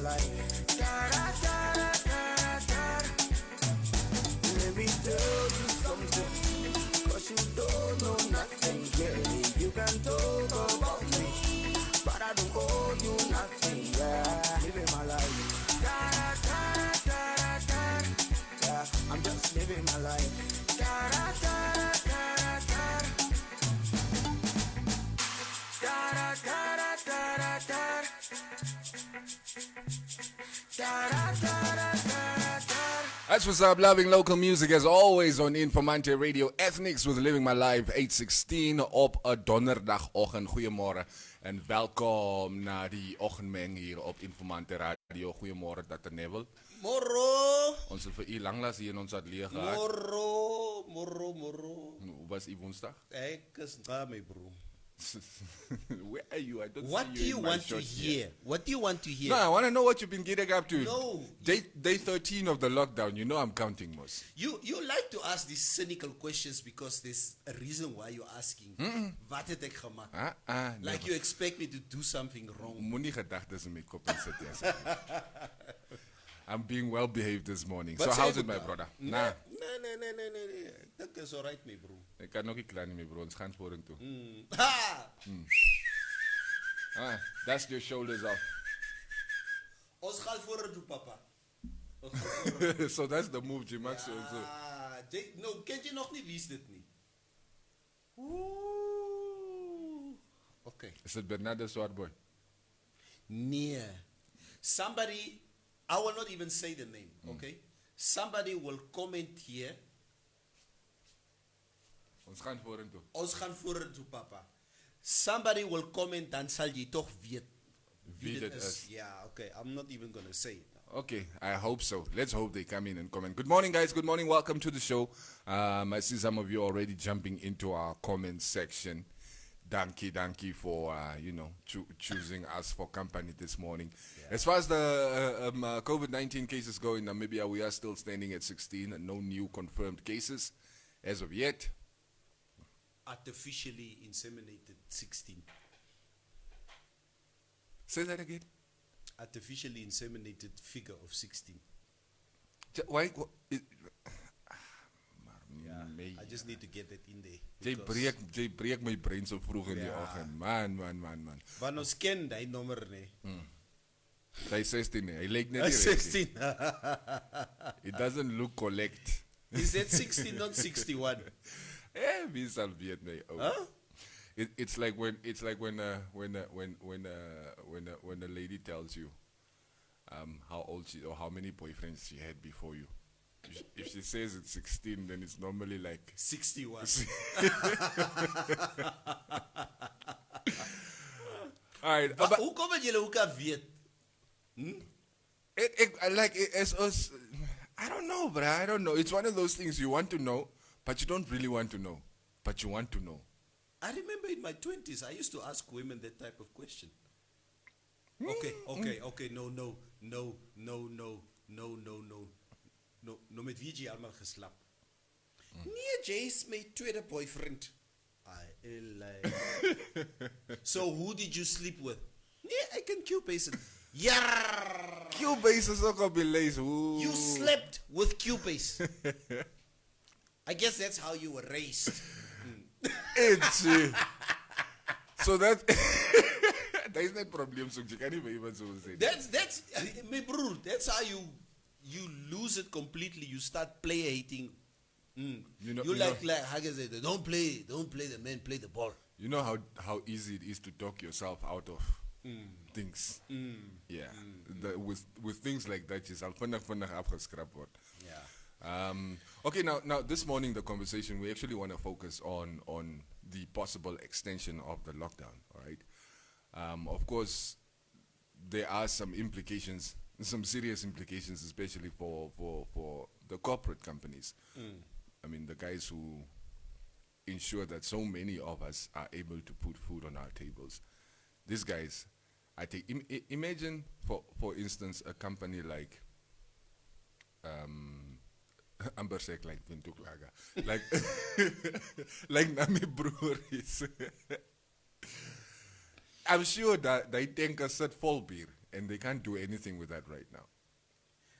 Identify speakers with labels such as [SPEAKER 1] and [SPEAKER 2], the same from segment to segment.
[SPEAKER 1] life. Let me tell you something, 'cause you don't know nothing, girl. You can talk about me, but I don't owe you nothing, yeah. Living my life. Yeah, I'm just living my life.
[SPEAKER 2] That's what's up, loving local music as always on Informanté Radio. Ethnics with Living My Life, 8:16 op 'n donderdagoggend. Goeiemôre en welkom naar die ochtendmeng hier op Informanté Radio. Goeiemôre, Dr. Neville.
[SPEAKER 3] Morro!
[SPEAKER 2] Ons het vir u lanklaas hier in ons atelier gehad.
[SPEAKER 3] Morro.
[SPEAKER 2] Hoe was u woensdag?
[SPEAKER 3] Ek is daarmee, bro.
[SPEAKER 2] Where are you? I don't
[SPEAKER 3] What
[SPEAKER 2] see
[SPEAKER 3] do
[SPEAKER 2] you
[SPEAKER 3] you
[SPEAKER 2] in my
[SPEAKER 3] want to
[SPEAKER 2] short
[SPEAKER 3] hear?
[SPEAKER 2] here.
[SPEAKER 3] What do you want to hear?
[SPEAKER 2] No, I want to know what you've been getting up to.
[SPEAKER 3] No.
[SPEAKER 2] Day 13 of the lockdown. You know I'm counting, Mos.
[SPEAKER 3] You like to ask these cynical questions because there's a reason why you're asking. Wat het ek gemaak? Like you expect me to do something wrong.
[SPEAKER 2] Moenie gedagtes in my kop insit nie, asseblief. I'm being well behaved this morning.
[SPEAKER 3] But
[SPEAKER 2] So
[SPEAKER 3] say
[SPEAKER 2] how's
[SPEAKER 3] good
[SPEAKER 2] it, my
[SPEAKER 3] now.
[SPEAKER 2] brother?
[SPEAKER 3] Nee.
[SPEAKER 2] Nah,
[SPEAKER 3] Ek dink is alright, my bro.
[SPEAKER 2] ek kan nog nie klaar nie, my bro. Ons gaan vorentoe.
[SPEAKER 3] Ha!
[SPEAKER 2] Dust your shoulders off.
[SPEAKER 3] Ons gaan vorentoe, papa.
[SPEAKER 2] So that's the move, Jim Max.
[SPEAKER 3] No, ken je nog niet wie is dit niet? Okay.
[SPEAKER 2] Is it Bernardo Swartboy?
[SPEAKER 3] Nee. Somebody, I will not even say the name, okay? Somebody will comment here.
[SPEAKER 2] Ons gaan vorentoe.
[SPEAKER 3] Ons gaan vorentoe, papa. Somebody will comment, dan zal je toch weet
[SPEAKER 2] Wie dit is.
[SPEAKER 3] Yeah, okay. I'm not even going to say it now.
[SPEAKER 2] Okay, I hope so. Let's hope they come in and comment. Good morning, guys. Good morning. Welcome to the show. I see some of you already jumping into our comment section. Danke for choosing us for company this morning. Yeah. As far as the COVID-19 cases go in Namibia, we are still standing at 16 and no new confirmed cases as of yet.
[SPEAKER 3] Artificially inseminated 16.
[SPEAKER 2] Say that again.
[SPEAKER 3] Artificially inseminated figure of 16.
[SPEAKER 2] Why?
[SPEAKER 3] Yeah, I just need to get that in there.
[SPEAKER 2] Jy breek my brein so vroeg in die oggend. Man.
[SPEAKER 3] Maar ons ken die nommer nie.
[SPEAKER 2] Hy 16 nie. Hy lyk net
[SPEAKER 3] Hy
[SPEAKER 2] nie.
[SPEAKER 3] 16.
[SPEAKER 2] It doesn't look correct.
[SPEAKER 3] He said 16, not 61.
[SPEAKER 2] Wie sal weet my ou.
[SPEAKER 3] Huh?
[SPEAKER 2] It's like when a lady tells you how old she or how many boyfriends she had before you. If she says it's 16, then it's normally like
[SPEAKER 3] 61.
[SPEAKER 2] All right.
[SPEAKER 3] Maar hoe kom het julle ook al weet?
[SPEAKER 2] I don't know, bro. I don't know. It's one of those things you want to know, but you don't really want to know, but you want to know.
[SPEAKER 3] I remember in my 20s, I used to ask women that type of question. Okay. No, met wie jy allemaal geslap? Nee, Jay is my tweede boyfriend. So who did you sleep with? Nee, I can Cubase. Yeah.
[SPEAKER 2] Cubase is ook op die lijst.
[SPEAKER 3] You slept with Cubase. I guess that's how you were raised.
[SPEAKER 2] So that that is not problem. So you can't even so say.
[SPEAKER 3] That's my bro. That's how you lose it completely. You start play hating. Like how can I say that? Don't play the man, play the ball.
[SPEAKER 2] You know how easy it is to talk yourself out of things. Yeah. With things like that, is al vinnig afgeskrap word.
[SPEAKER 3] Yeah.
[SPEAKER 2] Okay, now this morning the conversation, we actually want to focus on the possible extension of the lockdown. All right. Of course, there are some implications, some serious implications, especially for the corporate companies. I mean, the guys who ensure that so many of us are able to put food on our tables. These guys, I think, imagine for instance a company like Ambersek, like Vintuklaga, like Nami Breweries. I'm sure that they think a set vol bier and they can't do anything with that right now.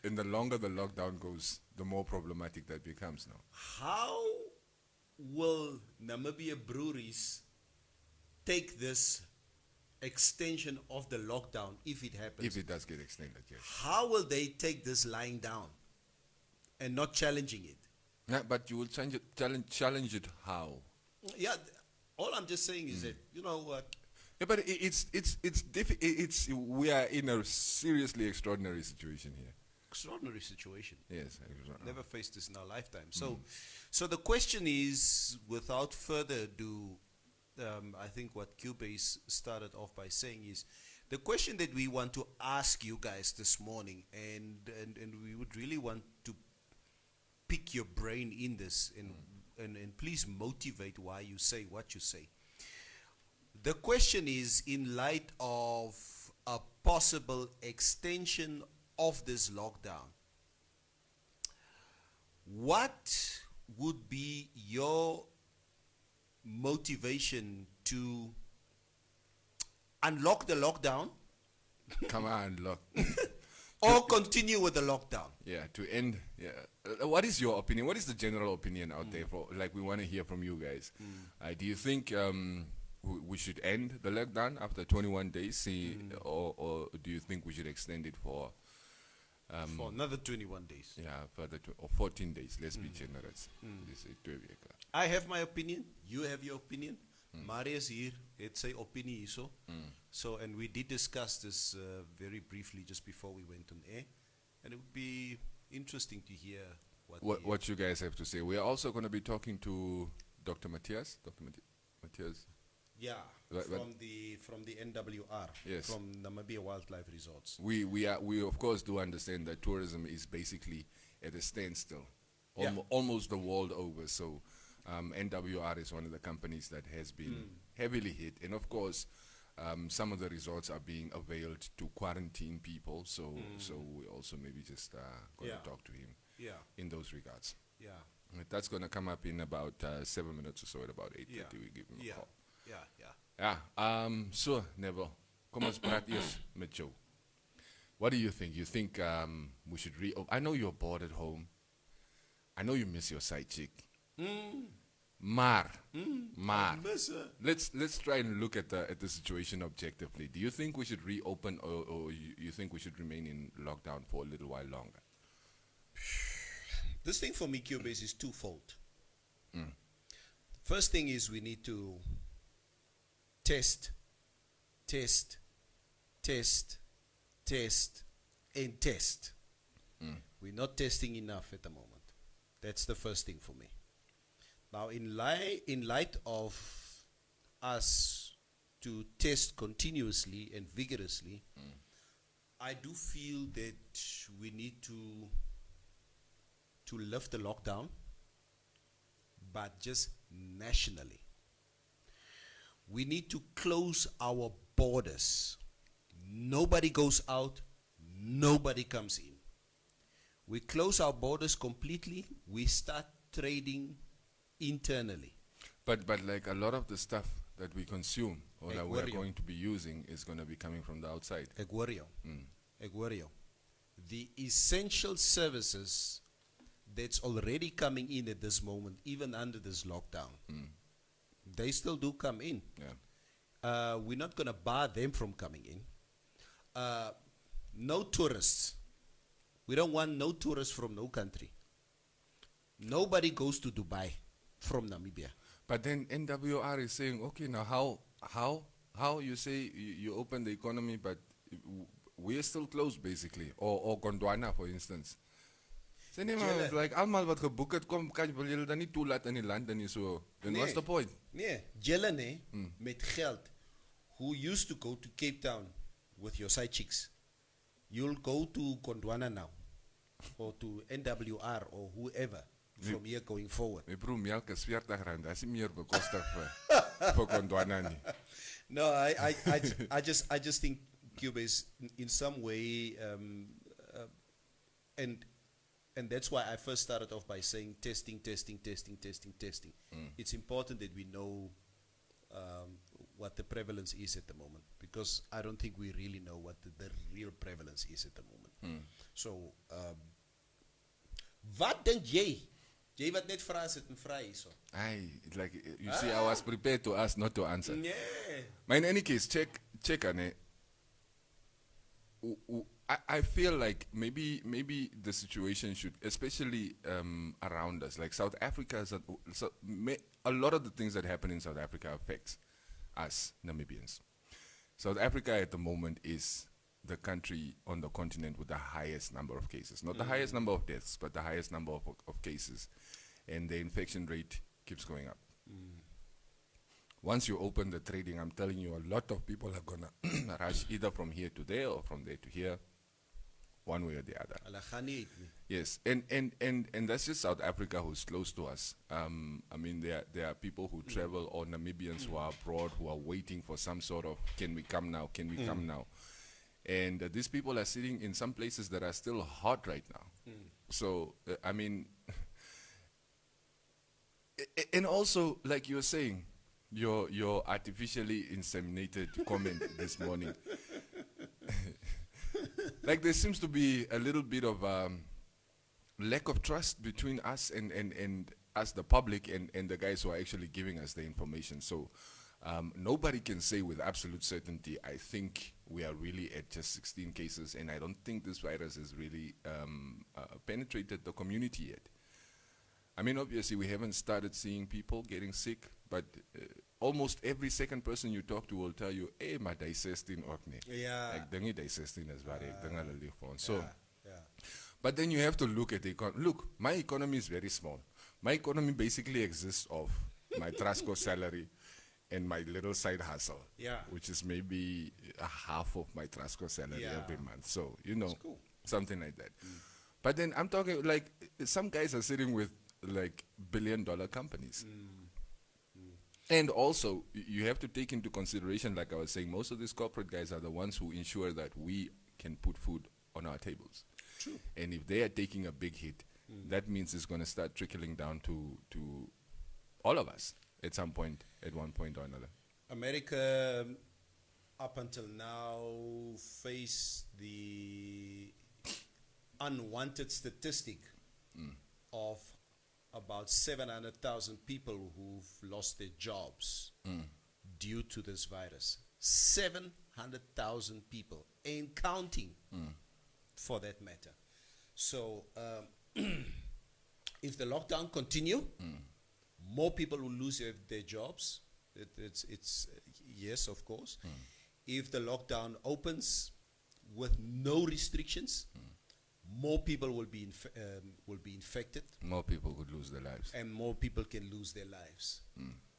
[SPEAKER 2] And the longer the lockdown goes, the more problematic that becomes now.
[SPEAKER 3] How will Namibia breweries take this extension of the lockdown if it happens?
[SPEAKER 2] If it does get extended, yes.
[SPEAKER 3] How will they take this lying down and not challenging it?
[SPEAKER 2] Yeah, but you will challenge it how?
[SPEAKER 3] Yeah, all I'm just saying is that, you know what?
[SPEAKER 2] Yeah, but we are in a seriously extraordinary situation here.
[SPEAKER 3] Extraordinary situation.
[SPEAKER 2] Yes.
[SPEAKER 3] Never faced this in our lifetime. So the question is, without further ado, I think what Cubase started off by saying is, the question that we want to ask you guys this morning, and we would really want to pick your brain in this, and please motivate why you say what you say. The question is, in light of a possible extension of this lockdown, what would be your motivation to unlock the lockdown
[SPEAKER 2] Come on, look.
[SPEAKER 3] or continue with the lockdown?
[SPEAKER 2] Yeah, to end. Yeah. What is your opinion? What is the general opinion out there? For like, we want to hear from you guys. Do you think we should end the lockdown after 21 days, or do you think we should extend it for
[SPEAKER 3] another 21 days?
[SPEAKER 2] Yeah, further or 14 days. Let's be generous. Let's say 12 years.
[SPEAKER 3] I have my opinion. You have your opinion. Marius here, it's a opinion so. So, and we did discuss this very briefly just before we went on air, and it would be interesting to hear
[SPEAKER 2] what you guys have to say. We are also going to be talking to Dr. Matthias. Matthias.
[SPEAKER 3] Yeah, from the NWR.
[SPEAKER 2] Yes.
[SPEAKER 3] From Namibia Wildlife Resorts.
[SPEAKER 2] We of course do understand that tourism is basically at a standstill,
[SPEAKER 3] Yeah.
[SPEAKER 2] almost the world over. So NWR is one of the companies that has been heavily hit, and of course some of the resorts are being availed to quarantine people. So we also maybe just going to talk to him in those regards.
[SPEAKER 3] Yeah.
[SPEAKER 2] That's going to come up in about 7 minutes or so. At about 8:30 we give him a call. So Neville, kom ons praat eers met jou. What do you think? You think we should I know you're bored at home. I know you miss your side chick. Maar, let's try and look at the situation objectively. Do you think we should reopen, or you think we should remain in lockdown for a little while longer?
[SPEAKER 3] This thing for me, Cubase, is twofold. First thing is we need to test, and test. We're not testing enough at the moment. That's the first thing for me. Now, in light of us to test continuously and vigorously, I do feel that we need to lift the lockdown, but just nationally. We need to close our borders. Nobody goes out, nobody comes in. We close our borders completely, we start trading internally.
[SPEAKER 2] But like a lot of the stuff that we consume or that we're going to be using is going to be coming from the outside.
[SPEAKER 3] Eguario. The essential services that's already coming in at this moment, even under this lockdown, they still do come in.
[SPEAKER 2] Yeah.
[SPEAKER 3] We're not going to bar them from coming in. No tourists. We don't want no tourists from no country. Nobody goes to Dubai from Namibia.
[SPEAKER 2] But then NWR is saying, okay, now how you say you open the economy, but we're still closed basically, or Gondwana, for instance. Sê nee, maar like almal wat geboek het kom kan wil julle dan nie toelaat in die land en so. Then what's the point?
[SPEAKER 3] Nee, julle met geld who used to go to Cape Town with your side chicks. You'll go to Gondwana now or to NWR or whoever from here going forward.
[SPEAKER 2] My broer melk is R40. That's meer bekostig vir Gondwana nie.
[SPEAKER 3] No, I just think Cuba is in some way and that's why I first started off by saying testing. It's important that we know what the prevalence is at the moment, because I don't think we really know what the real prevalence is at the moment. So, wat dink jy? Jy wat net vra sit en vra hierso.
[SPEAKER 2] Like you see, I was prepared to ask, not to answer.
[SPEAKER 3] Yeah.
[SPEAKER 2] But in any case, check on it. I feel like maybe the situation should, especially around us, like South Africa, a lot of the things that happen in South Africa affects us Namibians. South Africa at the moment is the country on the continent with the highest number of cases. Not the highest number of deaths, but the highest number of cases. And the infection rate keeps going up. Once you open the trading, I'm telling you, a lot of people are going to rush either from here to there or from there to here, one way or the other. Yes, and that's just South Africa, who's close to us. I mean, there are people who travel, or Namibians who are abroad, who are waiting for some sort of, can we come now, can we come now? And these people are sitting in some places that are still hot right now. So, I mean, and also, like you were saying, your artificially inseminated comment this morning. Like there seems to be a little bit of lack of trust between us and us, the public, and the guys who are actually giving us the information. So nobody can say with absolute certainty, I think we are really at just 16 cases, and I don't think this virus has really penetrated the community yet. I mean, obviously, we haven't started seeing people getting sick, but almost every second person you talk to will tell you, hey, my dicestin orkne.
[SPEAKER 3] Yeah.
[SPEAKER 2] Like, dengue dicestin is very, so, but then you have to look at the economy. Look, my economy is very small. My economy basically exists of my Trasco salary and my little side hustle, which is maybe a half of my Trasco salary every month. So, you know, something like that. But then I'm talking, like, some guys are sitting with, like, billion-dollar companies. And also, you have to take into consideration, like I was saying, most of these corporate guys are the ones who ensure that we can put food on our tables. True. And if they are taking a big hit, that means it's going to start trickling down to all of us at some point, at one point or another.
[SPEAKER 3] America, up until now, faced the unwanted statistic of about 700,000 people who've lost their jobs due to this virus. 700,000 people, and counting, for that matter. So, if the lockdown continue, more people will lose their jobs. It's yes, of course. If the lockdown opens with no restrictions, more people will be infected.
[SPEAKER 2] More people could lose their lives.
[SPEAKER 3] And more people can lose their lives.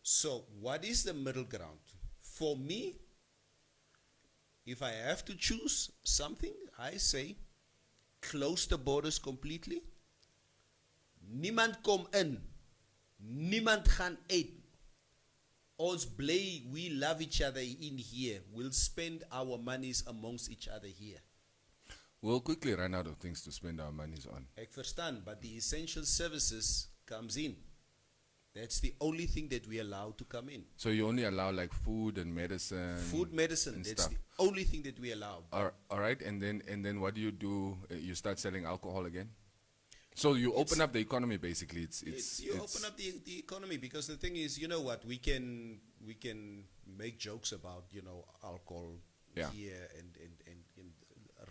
[SPEAKER 3] So what is the middle ground? For me, if I have to choose something, I say close the borders completely. Niemand kom in. Niemand gaan uit. Ons bly, we love each other in here. We'll spend our monies amongst each other here.
[SPEAKER 2] We'll quickly run out of things to spend our monies on.
[SPEAKER 3] Ek verstaan, but the essential services comes in. That's the only thing that we allow to come in.
[SPEAKER 2] So you only allow like food and medicine.
[SPEAKER 3] Food, medicine.
[SPEAKER 2] And
[SPEAKER 3] That's
[SPEAKER 2] stuff.
[SPEAKER 3] the only thing that we allow.
[SPEAKER 2] All right, and then what do? You start selling alcohol again. So you open up the economy basically.
[SPEAKER 3] You open up the economy, because the thing is, you know what, we can make jokes about, you know, alcohol here and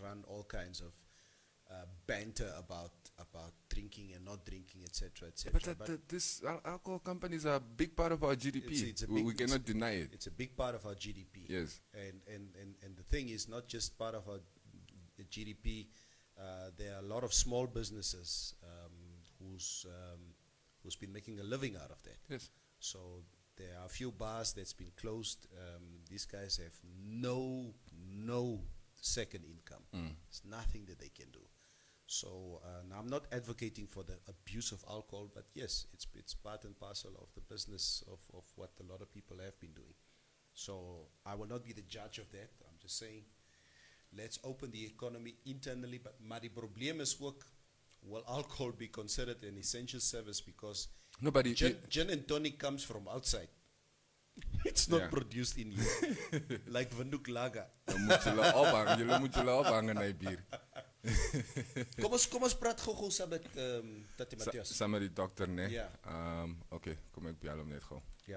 [SPEAKER 3] run all kinds of banter about drinking and not drinking, etc., etc.
[SPEAKER 2] But this alcohol companies are a big part of our GDP. We cannot deny it.
[SPEAKER 3] It's a big part of our GDP.
[SPEAKER 2] Yes.
[SPEAKER 3] And the thing is not just part of our GDP. There are a lot of small businesses who's been making a living out of that.
[SPEAKER 2] Yes.
[SPEAKER 3] So there are a few bars that's been closed. These guys have no second income. There's nothing that they can do. So now I'm not advocating for the abuse of alcohol, but yes, it's part and parcel of the business of what a lot of people have been doing. So I will not be the judge of that. I'm just saying, let's open the economy internally. But die probleem is ook, will alcohol be considered an essential service? Because
[SPEAKER 2] Nobody
[SPEAKER 3] gin and tonic comes from outside. It's not
[SPEAKER 2] Ja.
[SPEAKER 3] produced in here. Like Vanduk Laga.
[SPEAKER 2] Dan moet julle ophangen. Julle moet julle ophangen na die bier.
[SPEAKER 3] Kom ons praat gou saam met Tati Matthias.
[SPEAKER 2] Saam met die dokter, nee?
[SPEAKER 3] Ja.
[SPEAKER 2] Oké, kom ek bel hom net gou.
[SPEAKER 3] Ja.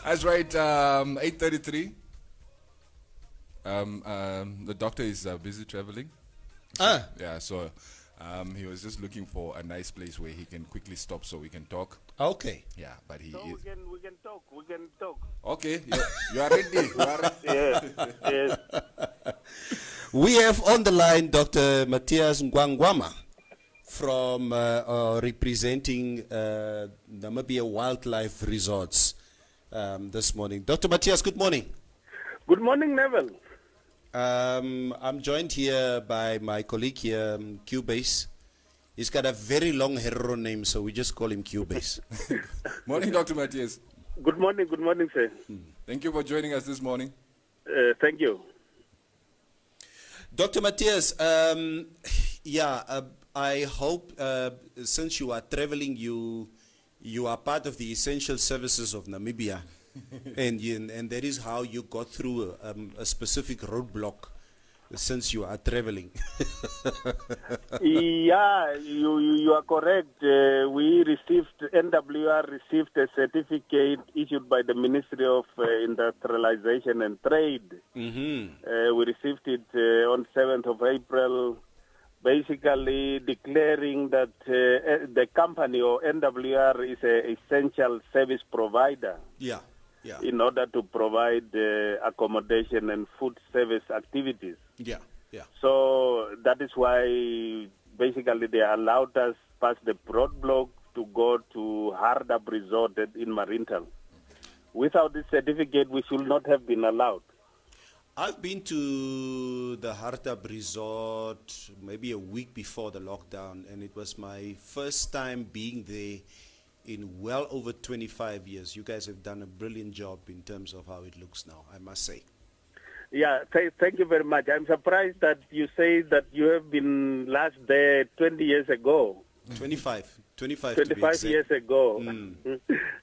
[SPEAKER 2] That's right, 8:33. The doctor is busy traveling. Yeah, so he was just looking for a nice place where he can quickly stop so we can talk.
[SPEAKER 3] Okay.
[SPEAKER 2] Yeah, but he
[SPEAKER 4] So
[SPEAKER 2] is.
[SPEAKER 4] we can talk.
[SPEAKER 2] Okay, you are ready. You are ready.
[SPEAKER 4] Yes.
[SPEAKER 3] We have on the line Dr. Matthias Ngwangwama from representing Namibia Wildlife Resorts this morning. Dr. Matthias, good morning.
[SPEAKER 4] Good morning, Neville.
[SPEAKER 3] I'm joined here by my colleague here, Cubase. He's got a very long hero name, so we just call him Cubase.
[SPEAKER 2] Morning, Dr. Matthias.
[SPEAKER 4] Good morning, sir.
[SPEAKER 2] Thank you for joining us this morning.
[SPEAKER 4] Thank you.
[SPEAKER 3] Dr. Matthias, I hope since you are traveling, you are part of the essential services of Namibia, and that is how you got through a specific roadblock since you are traveling.
[SPEAKER 4] Yeah, you are correct. NWR received a certificate issued by the Ministry of Industrialization and Trade.
[SPEAKER 3] Mm-hmm.
[SPEAKER 4] We received it on 7th of April, basically declaring that the company or NWR is an essential service provider.
[SPEAKER 3] Yeah.
[SPEAKER 4] In order to provide accommodation and food service activities.
[SPEAKER 3] Yeah.
[SPEAKER 4] So that is why basically they allowed us past the roadblock to go to Hardab Resort in Marintal. Without this certificate, we should not have been allowed.
[SPEAKER 3] I've been to the Hardab Resort maybe a week before the lockdown, and it was my first time being there in well over 25 years. You guys have done a brilliant job in terms of how it looks now, I must say.
[SPEAKER 4] Yeah, thank you very much. I'm surprised that you say that you have been last there 20 years ago.
[SPEAKER 3] 25 to be
[SPEAKER 4] 25
[SPEAKER 3] exact.
[SPEAKER 4] years ago.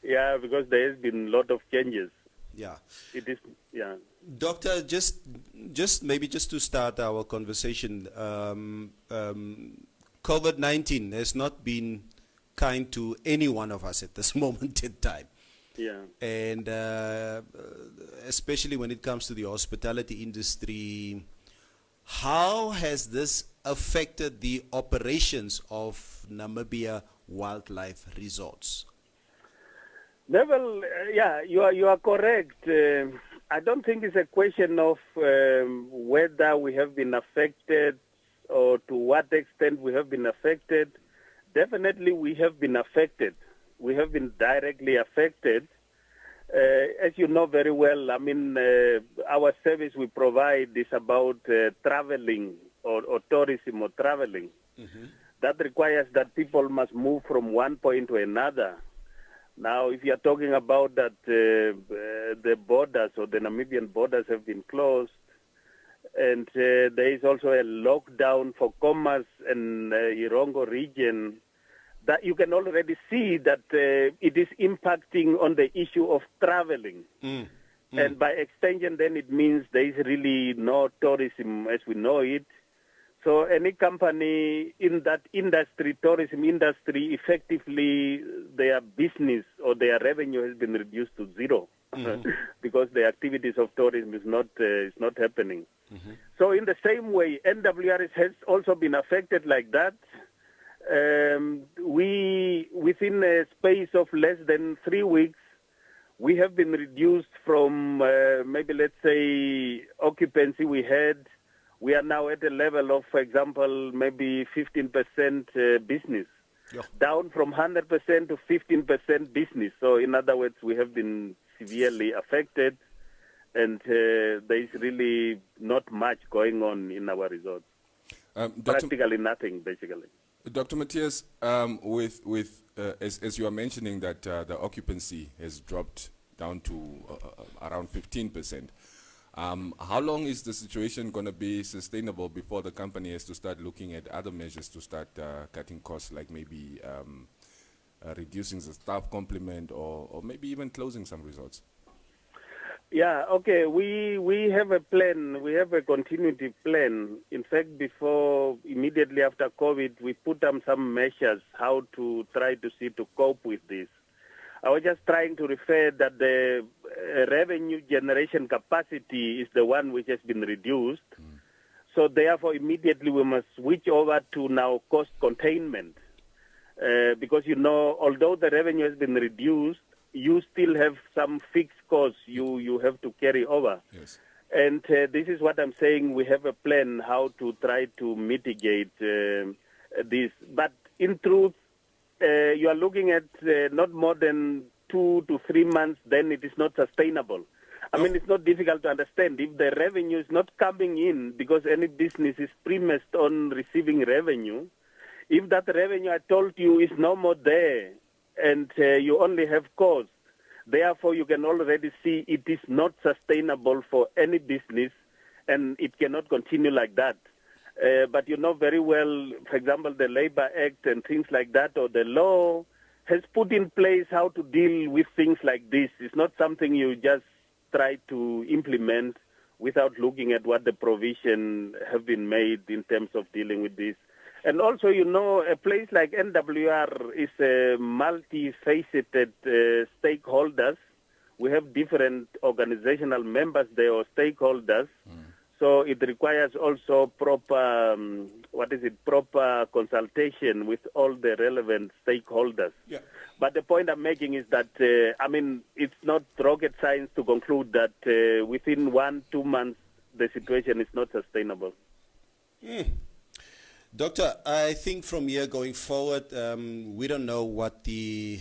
[SPEAKER 4] Yeah, because there has been a lot of changes.
[SPEAKER 3] Yeah.
[SPEAKER 4] It is, yeah.
[SPEAKER 3] Doctor, just maybe just to start our conversation, COVID-19 has not been kind to any one of us at this moment in time.
[SPEAKER 4] Yeah.
[SPEAKER 3] And especially when it comes to the hospitality industry, how has this affected the operations of Namibia Wildlife Resorts?
[SPEAKER 4] Well, yeah, you are correct. I don't think it's a question of whether we have been affected or to what extent we have been affected. Definitely we have been affected. We have been directly affected. As you know very well, I mean, our service we provide is about traveling or tourism or traveling.
[SPEAKER 3] Mm-hmm.
[SPEAKER 4] That requires that people must move from one point to another. Now, if you are talking about that the borders or the Namibian borders have been closed, and there is also a lockdown for Commerce and Irongo region, that you can already see that it is impacting on the issue of traveling. And by extension, then it means there is really no tourism as we know it. So any company in that industry, tourism industry, effectively their business or their revenue has been reduced to zero because the activities of tourism is not happening. So in the same way, NWRS has also been affected like that. We, within a space of less than 3 weeks, we have been reduced from maybe, let's say, occupancy we had. We are now at a level of, for example, maybe 15% business, down from 100% to 15% business. So in other words, we have been severely affected, and there is really not much going on in our resorts. Practically nothing, basically.
[SPEAKER 2] Dr. Matthias, as you are mentioning that the occupancy has dropped down to around 15%, how long is the situation going to be sustainable before the company has to start looking at other measures to start cutting costs, like maybe reducing the staff complement or maybe even closing some resorts?
[SPEAKER 4] Yeah, okay. We have a plan. We have a continuity plan. In fact, immediately after COVID, we put up some measures how to try to cope with this. I was just trying to refer that the revenue generation capacity is the one which has been reduced. So therefore, immediately we must switch over to now cost containment. Because, although the revenue has been reduced, you still have some fixed costs you have to carry over.
[SPEAKER 2] Yes.
[SPEAKER 4] And this is what I'm saying. We have a plan how to try to mitigate this. But in truth, you are looking at not more than 2 to 3 months, then it is not sustainable. I mean, it's not difficult to understand. If the revenue is not coming in, because any business is premised on receiving revenue, if that revenue I told you is no more there, and you only have cost, therefore you can already see it is not sustainable for any business, and it cannot continue like that. But you know very well, for example, the Labor Act and things like that, or the law has put in place how to deal with things like this. It's not something you just try to implement without looking at what the provision have been made in terms of dealing with this. And also, a place like NWR is a multifaceted stakeholders. We have different organizational members there or stakeholders. So it requires also proper consultation with all the relevant stakeholders.
[SPEAKER 2] Yeah.
[SPEAKER 4] But the point I'm making is that, it's not rocket science to conclude that within 1-2 months, the situation is not sustainable.
[SPEAKER 3] Doctor, I think from here going forward, we don't know what the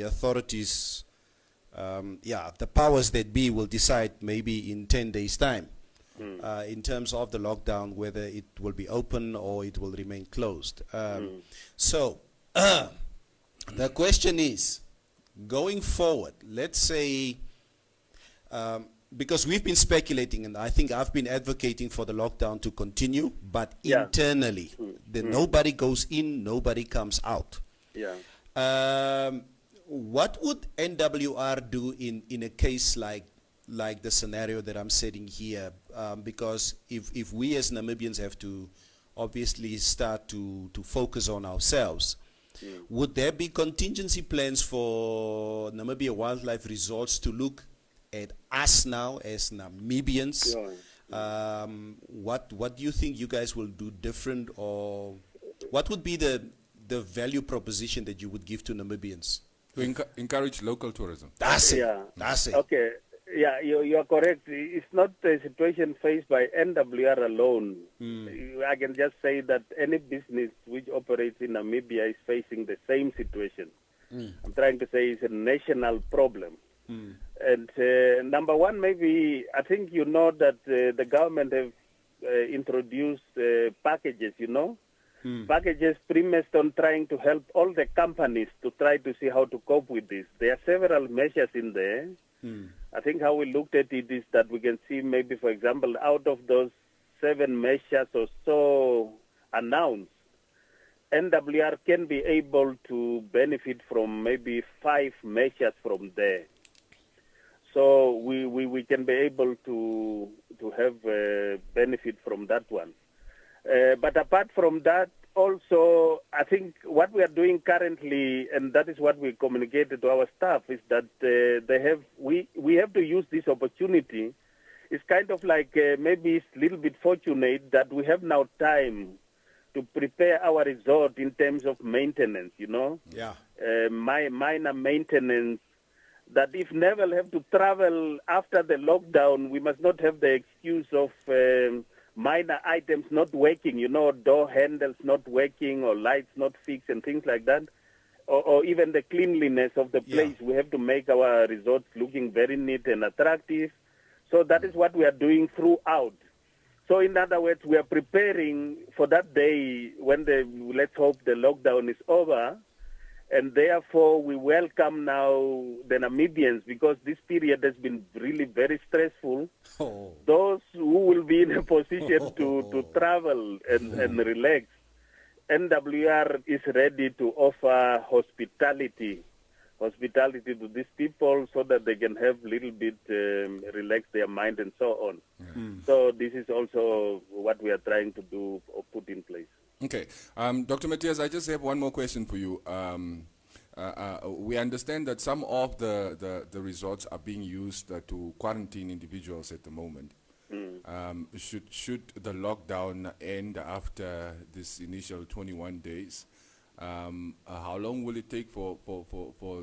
[SPEAKER 3] authorities, the powers that be will decide maybe in 10 days' time in terms of the lockdown, whether it will be open or it will remain closed. So the question is, going forward, let's say because we've been speculating, and I think I've been advocating for the lockdown to continue, but
[SPEAKER 4] Yeah.
[SPEAKER 3] internally, nobody goes in, nobody comes out.
[SPEAKER 4] Yeah.
[SPEAKER 3] What would NWR do in a case like the scenario that I'm setting here? Because if we as Namibians have to obviously start to focus on ourselves, would there be contingency plans for Namibia Wildlife Resorts to look at us now as Namibians?
[SPEAKER 4] Yeah.
[SPEAKER 3] What do you think you guys will do different, or what would be the value proposition that you would give to Namibians?
[SPEAKER 2] To encourage local tourism.
[SPEAKER 3] That's it.
[SPEAKER 4] Yeah.
[SPEAKER 3] That's it.
[SPEAKER 4] Okay. Yeah, you are correct. It's not a situation faced by NWR alone. I can just say that any business which operates in Namibia is facing the same situation. I'm trying to say it's a national problem. And number one, maybe, I think you know that the government have introduced packages, packages premised on trying to help all the companies to try to see how to cope with this. There are several measures in there. I think how we looked at it is that we can see maybe, for example, out of those 7 measures or so announced, NWR can be able to benefit from maybe 5 measures from there. So we can be able to have benefit from that one. But apart from that, also, I think what we are doing currently, and that is what we communicated to our staff, is that we have to use this opportunity. It's kind of like maybe it's a little bit fortunate that we have now time to prepare our resort in terms of maintenance,
[SPEAKER 3] Yeah.
[SPEAKER 4] Minor maintenance, that if Neville have to travel after the lockdown, we must not have the excuse of minor items not working, door handles not working or lights not fixed and things like that, or even the cleanliness of the place. We have to make our resorts looking very neat and attractive. So that is what we are doing throughout. So in other words, we are preparing for that day when let's hope the lockdown is over. And therefore, we welcome now the Namibians, because this period has been really very stressful. Those who will be in a position to travel and relax, NWR is ready to offer hospitality to these people so that they can have a little bit relax their mind and so on. So this is also what we are trying to do or put in place.
[SPEAKER 2] Okay. Dr. Matthias, I just have one more question for you. We understand that some of the resorts are being used to quarantine individuals at the moment. Should the lockdown end after this initial 21 days, how long will it take for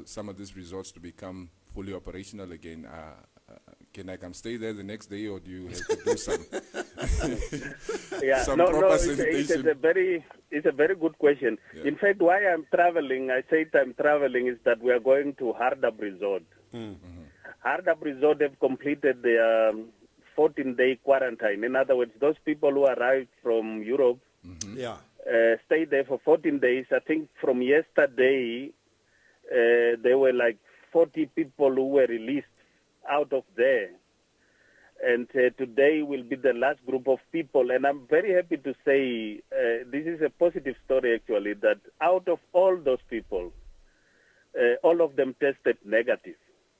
[SPEAKER 2] some of these resorts to become fully operational again? Can I come stay there the next day, or do you have to do some
[SPEAKER 4] sanitation? It's a very good question. Yeah. In fact, why I'm traveling, is that we are going to Roundup Resort. Roundup Resort have completed their 14-day quarantine. In other words, those people who arrived from Europe stayed there for 14 days. I think from yesterday, there were like 40 people who were released out of there. And today will be the last group of people. And I'm very happy to say this is a positive story, actually, that out of all those people, all of them tested negative.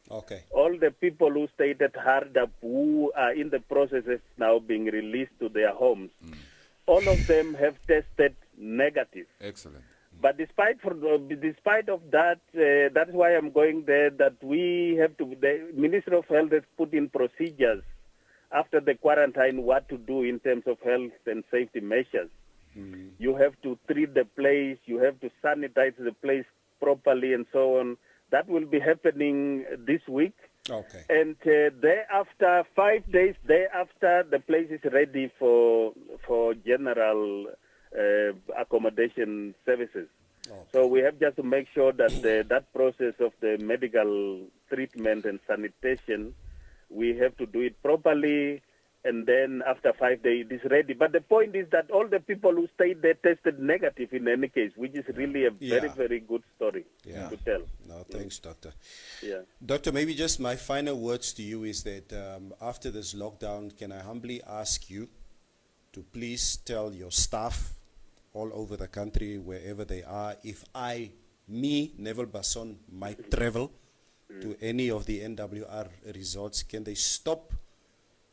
[SPEAKER 3] Okay.
[SPEAKER 4] All the people who stayed at Roundup, who are in the process of now being released to their homes, all of them have tested negative.
[SPEAKER 2] Excellent.
[SPEAKER 4] But despite of that, that's why I'm going there, that we have to, the Ministry of Health has put in procedures after the quarantine what to do in terms of health and safety measures. You have to treat the place, you have to sanitize the place properly and so on. That will be happening this week.
[SPEAKER 3] Okay.
[SPEAKER 4] And thereafter, 5 days thereafter, the place is ready for general accommodation services. Okay. So we have just to make sure that that process of the medical treatment and sanitation, we have to do it properly, and then after 5 days it is ready. But the point is that all the people who stayed there tested negative in any case, which is really a very, very good story to tell.
[SPEAKER 3] No, thanks, Doctor.
[SPEAKER 4] Yeah.
[SPEAKER 3] Doctor, maybe just my final words to you is that after this lockdown, can I humbly ask you to please tell your staff all over the country, wherever they are, if Neville Basson, might travel to any of the NWR resorts, can they stop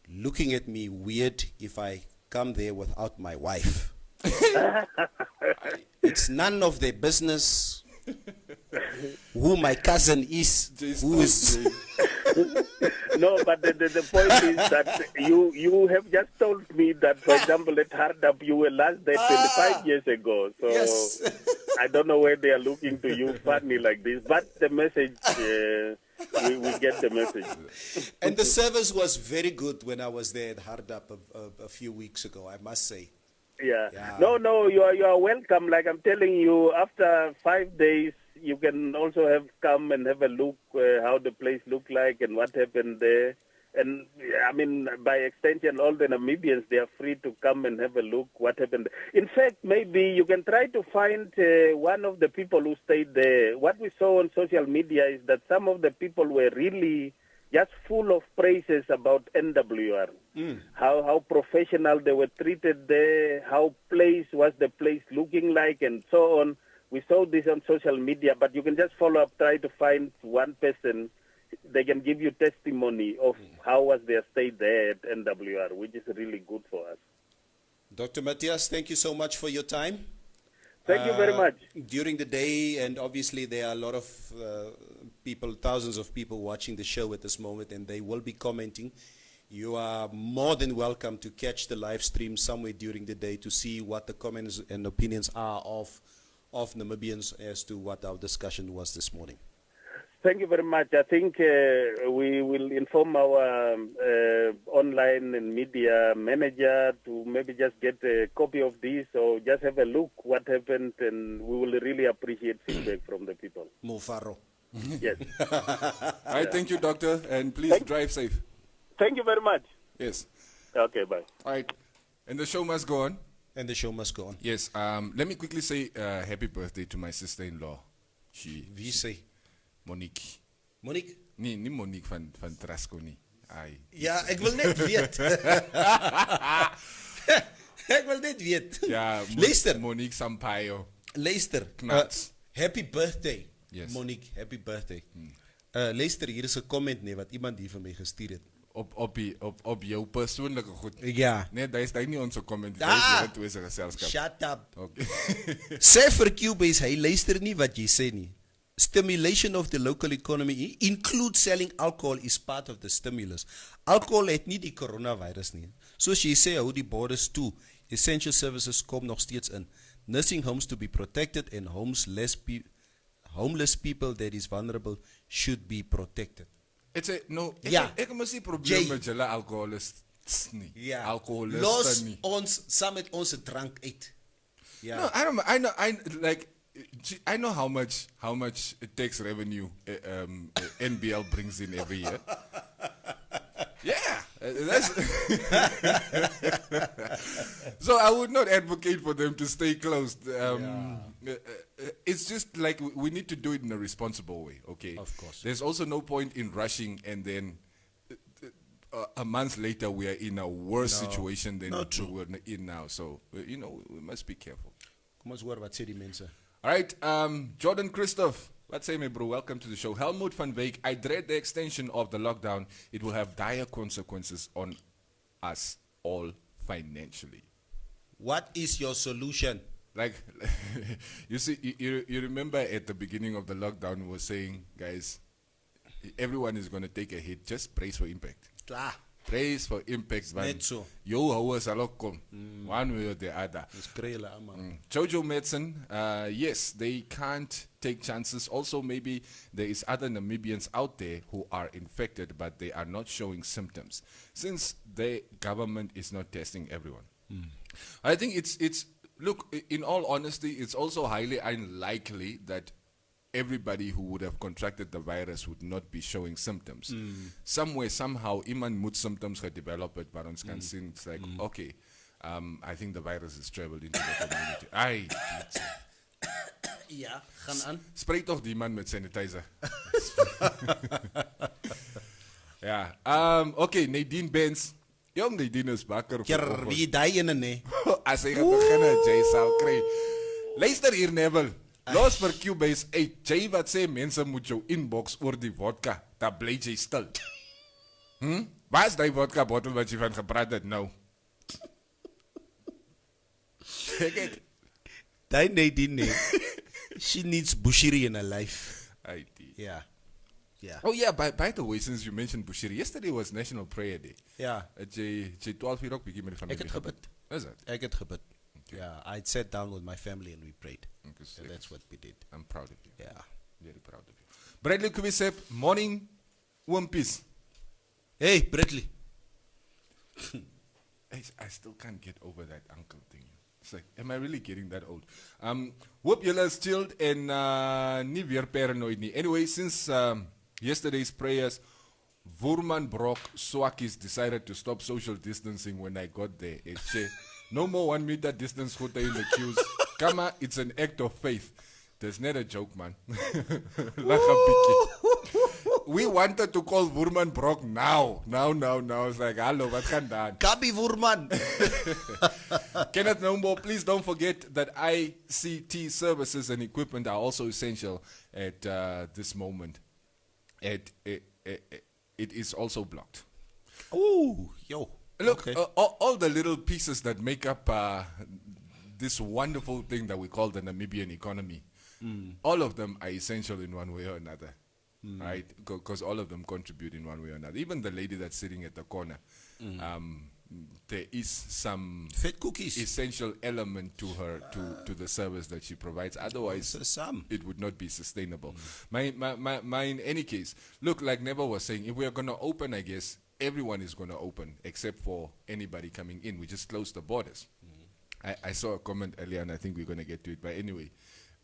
[SPEAKER 3] looking at me weird if I come there without my wife? It's none of their business who my cousin is. Who is
[SPEAKER 4] No, but the point is that you have just told me that, for example, at Roundup you were last there 25 years ago. So
[SPEAKER 3] Yes.
[SPEAKER 4] I don't know where they are looking to you funny like this. But the message, we get the message.
[SPEAKER 3] And the service was very good when I was there at Roundup a few weeks ago, I must say.
[SPEAKER 4] Yeah.
[SPEAKER 3] Yeah.
[SPEAKER 4] No, you are welcome. Like I'm telling you, after 5 days, you can also come and have a look how the place looked like and what happened there. And I mean, by extension, all the Namibians, they are free to come and have a look what happened. In fact, maybe you can try to find one of the people who stayed there. What we saw on social media is that some of the people were really just full of praises about NWR. How professional they were treated there, how was the place looking like, and so on. We saw this on social media, but you can just follow up, try to find one person. They can give you testimony of how was their stay there at NWR, which is really good for us.
[SPEAKER 3] Dr. Matthias, thank you so much for your time.
[SPEAKER 4] Thank you very much.
[SPEAKER 3] During the day, and obviously there are a lot of people, thousands of people watching the show at this moment, and they will be commenting. You are more than welcome to catch the live stream somewhere during the day to see what the comments and opinions are of Namibians as to what our discussion was this morning.
[SPEAKER 4] Thank you very much. I think we will inform our online and media manager to maybe just get a copy of this or just have a look what happened, and we will really appreciate feedback from the people.
[SPEAKER 3] Mufaro.
[SPEAKER 4] Yes.
[SPEAKER 2] All right, thank you, Doctor, and please drive safe.
[SPEAKER 4] Thank you very much.
[SPEAKER 2] Yes.
[SPEAKER 4] Okay, bye.
[SPEAKER 2] All right, and the show must go on.
[SPEAKER 3] And the show must go on.
[SPEAKER 2] Yes. Let me quickly say happy birthday to my sister-in-law.
[SPEAKER 3] Wie say?
[SPEAKER 2] Monique.
[SPEAKER 3] Monique?
[SPEAKER 2] Nee, nie Monique van Trasco nie. Ai.
[SPEAKER 3] Ja, ek wil net weet. Ek wil net weet.
[SPEAKER 2] Ja,
[SPEAKER 3] Luister.
[SPEAKER 2] Monique Sampaio.
[SPEAKER 3] Luister.
[SPEAKER 2] Knats.
[SPEAKER 3] Happy birthday.
[SPEAKER 2] Yes.
[SPEAKER 3] Monique, happy birthday. Luister, hier is 'n comment nee wat iemand hier vir my gestuur het.
[SPEAKER 2] Op jou persoonlijke goed.
[SPEAKER 3] Ja.
[SPEAKER 2] Nee, daar is nie onze comment. Dit is een geselskap.
[SPEAKER 3] Shut up.
[SPEAKER 2] Okay.
[SPEAKER 3] Sê vir Cubase, hy luister nie wat jy sê nie. Stimulation of the local economy includes selling alcohol is part of the stimulus. Alcohol het nie die coronavirus nie. Soos jy sê, hou die borders toe. Essential services kom nog steeds in. Nursing homes to be protected and homeless people that is vulnerable should be protected.
[SPEAKER 2] Ek mis die probleem met julle alcoholists nie.
[SPEAKER 3] Ja.
[SPEAKER 2] Alcoholisten
[SPEAKER 3] Los
[SPEAKER 2] nie.
[SPEAKER 3] ons saam met ons drank uit. Ja.
[SPEAKER 2] No, I know how much it takes revenue NBL brings in every year. Yeah, that's so I would not advocate for them to stay closed. It's just like we need to do it in a responsible way, okay?
[SPEAKER 3] Of course.
[SPEAKER 2] There's also no point in rushing and then a month later we are in a worse situation than we're in now. So, we must be careful.
[SPEAKER 3] Kom ons hoor wat sê die mense.
[SPEAKER 2] All right, Jordan Christoph, what say me, bro? Welcome to the show. Helmut van Wyk, I dread the extension of the lockdown. It will have dire consequences on us all financially.
[SPEAKER 3] What is your solution?
[SPEAKER 2] Like, you see, you remember at the beginning of the lockdown, we were saying, guys, everyone is going to take a hit. Just brace for impact. Brace for impact.
[SPEAKER 3] Net so.
[SPEAKER 2] Yo, how is kom? One way or the other. Jojo Medicine, yes, they can't take chances. Also, maybe there is other Namibians out there who are infected, but they are not showing symptoms, since the government is not testing everyone. I think it's look, in all honesty, it's also highly unlikely that everybody who would have contracted the virus would not be showing symptoms. Somewhere, somehow, iman moet symptoms get developed, but ons kan sien, it's like, okay, I think the virus has traveled into the community. Ai,
[SPEAKER 3] Ja, gaan aan.
[SPEAKER 2] spray toch die man met sanitizer. Ja, okay, Nadine Benz. Jong, Nadine is wakker.
[SPEAKER 3] Ker, wie die ene nee?
[SPEAKER 2] As hy gaan beginne, Jay sal kry. Luister hier, Neville. Los vir Cubase 8. Jay wat sê mense moet jou inbox oor die vodka. Dan bly jy stil. Waar is die vodka bottle wat jy van gepraat het nou? Check it.
[SPEAKER 3] Die Nadine nee. She needs bushiri in her life.
[SPEAKER 2] IT.
[SPEAKER 3] Ja. Ja.
[SPEAKER 2] Oh yeah, by the way, since you mentioned Bushiri, yesterday was National Prayer Day.
[SPEAKER 3] Ja.
[SPEAKER 2] Jy 12 uur ook bietjie met die
[SPEAKER 3] Ek
[SPEAKER 2] familie
[SPEAKER 3] het gebid.
[SPEAKER 2] Is it?
[SPEAKER 3] Ek het gebid. Yeah, I sat down with my family and we prayed.
[SPEAKER 2] Okay,
[SPEAKER 3] And that's what we did.
[SPEAKER 2] I'm proud of you.
[SPEAKER 3] Yeah.
[SPEAKER 2] Very proud of you. Bradley Kubisep, morning, One Piece.
[SPEAKER 3] Hey, Bradley.
[SPEAKER 2] I still can't get over that uncle thing. It's like, am I really getting that old? Hope julle is chilled en nie weer paranoid nie. Anyway, since yesterday's prayers, Voerman Brock Swakkies decided to stop social distancing when I got there. No more 1 meter distance photo in the queues. Kama, it's an act of faith. There's not a joke, man. We wanted to call Voerman Brock now. It's like, hallo, wat gaan daar?
[SPEAKER 3] Kabi Voerman.
[SPEAKER 2] Kenneth Nombo, please don't forget that ICT services and equipment are also essential at this moment. It is also blocked.
[SPEAKER 3] Ooh, yo.
[SPEAKER 2] Look,
[SPEAKER 3] Okay.
[SPEAKER 2] all the little pieces that make up this wonderful thing that we call the Namibian economy, all of them are essential in one way or another, right? Because all of them contribute in one way or another. Even the lady that's sitting at the corner, there is some
[SPEAKER 3] Fat cookies.
[SPEAKER 2] essential element to her, to the service that she provides. Otherwise,
[SPEAKER 3] Some.
[SPEAKER 2] it would not be sustainable. My in any case, look, like Nebo was saying, if we are going to open, I guess, everyone is going to open except for anybody coming in. We just close the borders. I saw a comment earlier and I think we're going to get to it. But anyway,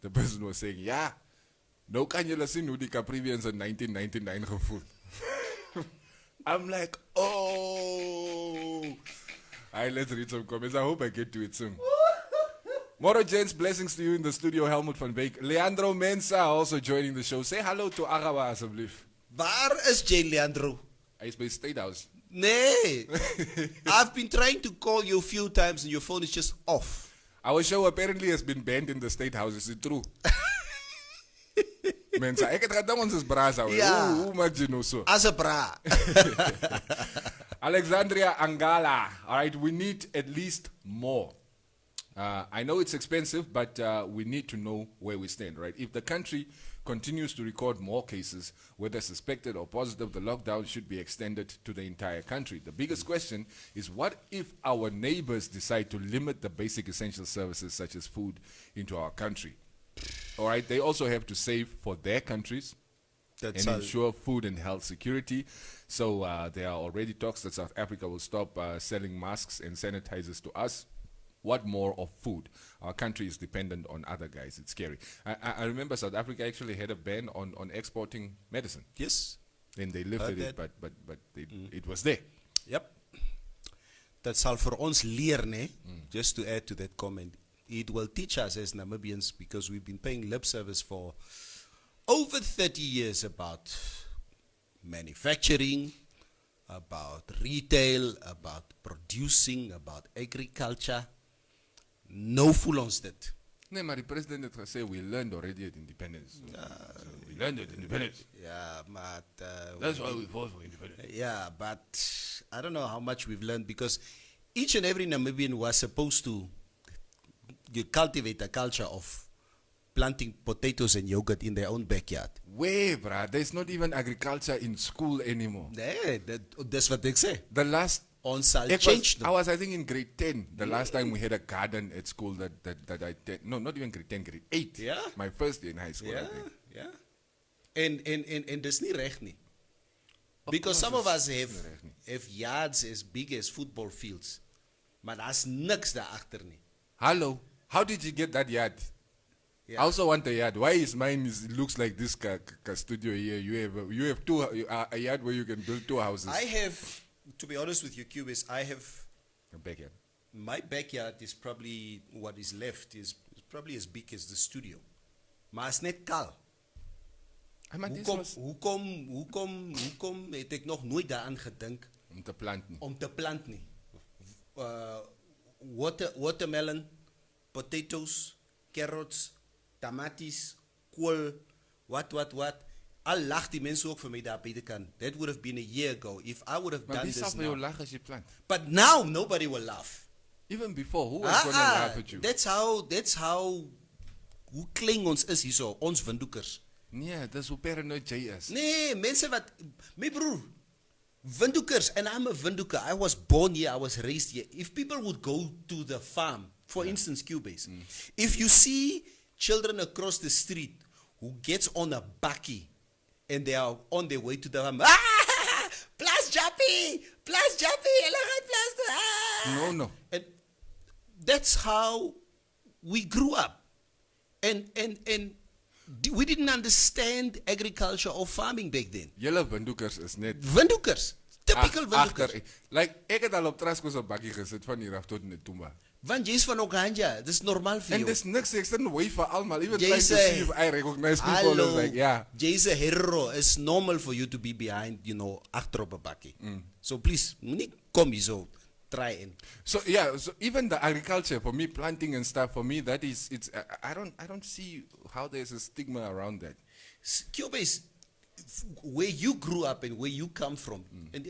[SPEAKER 2] the person was saying, yeah, no kan julle sien hoe die Caprivians in 1999 gevoel. I'm like, oh. Alright, let's read some comments. I hope I get to it soon. Moro Gents, blessings to you in the studio, Helmut van Beek. Leandro Mensa also joining the show. Say hello to Arawa asseblief.
[SPEAKER 3] Waar is Jay Leandro?
[SPEAKER 2] Hy is by State House.
[SPEAKER 3] Nee. I've been trying to call you a few times and your phone is just off.
[SPEAKER 2] Our show apparently has been banned in the State House. Is it true? Mensa, ek het gedink ons is braas ou.
[SPEAKER 3] Ja.
[SPEAKER 2] Hoe maak jy nou so?
[SPEAKER 3] As a bra.
[SPEAKER 2] Alexandria Angala. All right, we need at least more. I know it's expensive, but we need to know where we stand, right? If the country continues to record more cases, whether suspected or positive, the lockdown should be extended to the entire country. The biggest question is, what if our neighbors decide to limit the basic essential services such as food into our country? All right, they also have to save for their countries
[SPEAKER 3] That's
[SPEAKER 2] and ensure food and health security. So there are already talks that South Africa will stop selling masks and sanitizers to us. What more of food? Our country is dependent on other guys. It's scary. I remember South Africa actually had a ban on exporting medicine.
[SPEAKER 3] Yes.
[SPEAKER 2] Then they lifted it,
[SPEAKER 3] that.
[SPEAKER 2] but it was there.
[SPEAKER 3] Yep. Dat sal vir ons leer, nee? Just to add to that comment. It will teach us as Namibians, because we've been paying lip service for over 30 years about manufacturing, about retail, about producing, about agriculture. No voel ons dit.
[SPEAKER 2] Nee, maar die president het gesê, we learned already at independence. So we learned at independence.
[SPEAKER 3] Yeah, but
[SPEAKER 2] That's why we fought for independence.
[SPEAKER 3] yeah, but I don't know how much we've learned, because each and every Namibian was supposed to cultivate a culture of planting potatoes and yogurt in their own backyard.
[SPEAKER 2] Where, bruh? There's not even agriculture in school anymore.
[SPEAKER 3] Nee, that's what they say.
[SPEAKER 2] The last
[SPEAKER 3] Ons sal
[SPEAKER 2] It
[SPEAKER 3] change
[SPEAKER 2] was, I was, I think, in grade 10. The last time we had a garden at school that I did. No, not even grade 10, grade 8.
[SPEAKER 3] Yeah.
[SPEAKER 2] My first year in high school, I think.
[SPEAKER 3] yeah. En dis nie reg nie. Because some of us have yards as big as football fields. Maar daar's niks daar agter nie.
[SPEAKER 2] Hallo, how did you get that yard? I also want a yard. Why is mine looks like this studio here? You have a yard where you can build 2 houses.
[SPEAKER 3] I have, to be honest with you, Cubis, I have
[SPEAKER 2] A backyard.
[SPEAKER 3] my backyard is probably what is left is probably as big as the studio. Maar is net kaal. Hoekom het ek nog nooit daaraan gedink
[SPEAKER 2] Om te planten.
[SPEAKER 3] om te plant nie? Watermelon, potatoes, carrots, tomaties, kool, wat. Al lag die mense ook vir my daar by die kant. That would have been a year ago if I would have
[SPEAKER 2] Maar
[SPEAKER 3] done
[SPEAKER 2] wie
[SPEAKER 3] this
[SPEAKER 2] sal vir jou
[SPEAKER 3] now.
[SPEAKER 2] lag as jy plant?
[SPEAKER 3] But now nobody will laugh.
[SPEAKER 2] Even before, who was going to laugh at you?
[SPEAKER 3] That's how hoe klein ons is hierso, ons windhoekers.
[SPEAKER 2] Nee, dis hoe paranoid jy is.
[SPEAKER 3] Nee, mense wat my broer windhoekers, and I'm a windhoeker. I was born here, I was raised here. If people would go to the farm, for instance, Cubase, if you see children across the street who gets on a bakkie and they are on their way to the farm, plus Jappy, hulle gaan plus.
[SPEAKER 2] No.
[SPEAKER 3] And that's how we grew up. And we didn't understand agriculture or farming back then.
[SPEAKER 2] Julle windhoekers is net
[SPEAKER 3] Windhoekers. Typical windhoekers.
[SPEAKER 2] Like ek het al op Trasco se bakkie gesit van hier af tot in Tumba.
[SPEAKER 3] Want jy is van Okanja, dis normaal vir
[SPEAKER 2] En
[SPEAKER 3] jou.
[SPEAKER 2] dis niks ek sien way vir almal. Even
[SPEAKER 3] Jy
[SPEAKER 2] trying to
[SPEAKER 3] sê,
[SPEAKER 2] see if I recognize people
[SPEAKER 3] Hallo,
[SPEAKER 2] is like yeah.
[SPEAKER 3] jy's a hero. It's normal for you to be behind, agter op 'n bakkie. So please, moenie kom hier so try and
[SPEAKER 2] So yeah, so even the agriculture for me, planting and stuff for me, that is it's I don't see how there's a stigma around that.
[SPEAKER 3] Cubase, where you grew up and where you come from, and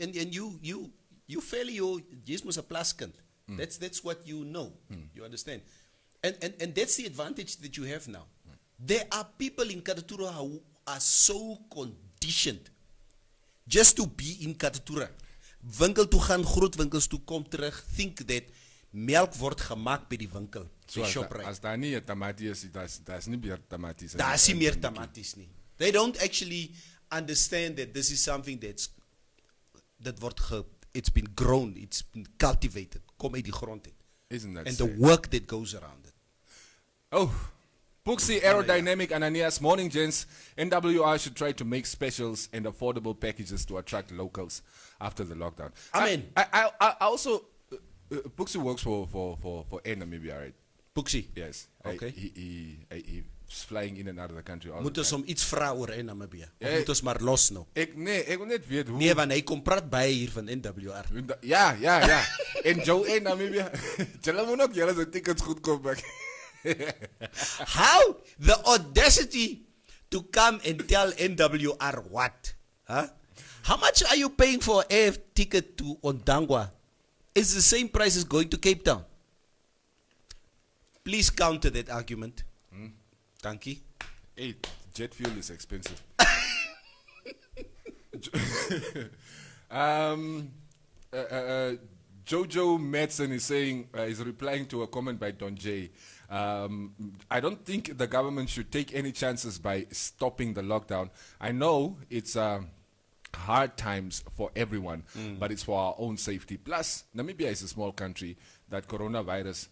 [SPEAKER 3] you fairly jy's mos 'n plaskind. That's what you know. You understand? And that's the advantage that you have now. There are people in Katatura who are so conditioned just to be in Katatura. Winkel toe gaan, groot winkels toe, kom terug, think that melk word gemaak by die winkel,
[SPEAKER 2] So
[SPEAKER 3] by
[SPEAKER 2] as
[SPEAKER 3] Shoprite.
[SPEAKER 2] daar nie 'n tamatie is, daar's nie meer tamaties.
[SPEAKER 3] Daar is nie meer tomaties nie. They don't actually understand that this is something it's been grown, it's been cultivated, kom uit die grond uit.
[SPEAKER 2] Isn't that
[SPEAKER 3] And
[SPEAKER 2] sad?
[SPEAKER 3] the work that goes around it.
[SPEAKER 2] Oh, Puxi Aerodynamic Ananias, morning gents. NWR should try to make specials and affordable packages to attract locals after the lockdown.
[SPEAKER 3] Amen.
[SPEAKER 2] I also, Puxi works for Air Namibia, right?
[SPEAKER 3] Puxi,
[SPEAKER 2] Yes.
[SPEAKER 3] Okay.
[SPEAKER 2] He's flying in and out of the country all
[SPEAKER 3] moet
[SPEAKER 2] the
[SPEAKER 3] ons
[SPEAKER 2] time.
[SPEAKER 3] om iets vra oor in Namibia? Of
[SPEAKER 2] Ja,
[SPEAKER 3] moet ons maar los nou?
[SPEAKER 2] Ek wil net weet hoe.
[SPEAKER 3] Nee, want hy kom praat baie hier van NWR.
[SPEAKER 2] Ja. En Joe in Namibia. Julle moet ook julle se tickets goed koop.
[SPEAKER 3] How the audacity to come and tell NWR what? Huh? How much are you paying for an air ticket to Ondangwa? It's the same price as going to Cape Town. Please counter that argument. Thank you.
[SPEAKER 2] Hey, jet fuel is expensive. Jojo Madsen is saying, is replying to a comment by Don J. I don't think the government should take any chances by stopping the lockdown. I know it's hard times for everyone, but it's for our own safety. Plus, Namibia is a small country. That coronavirus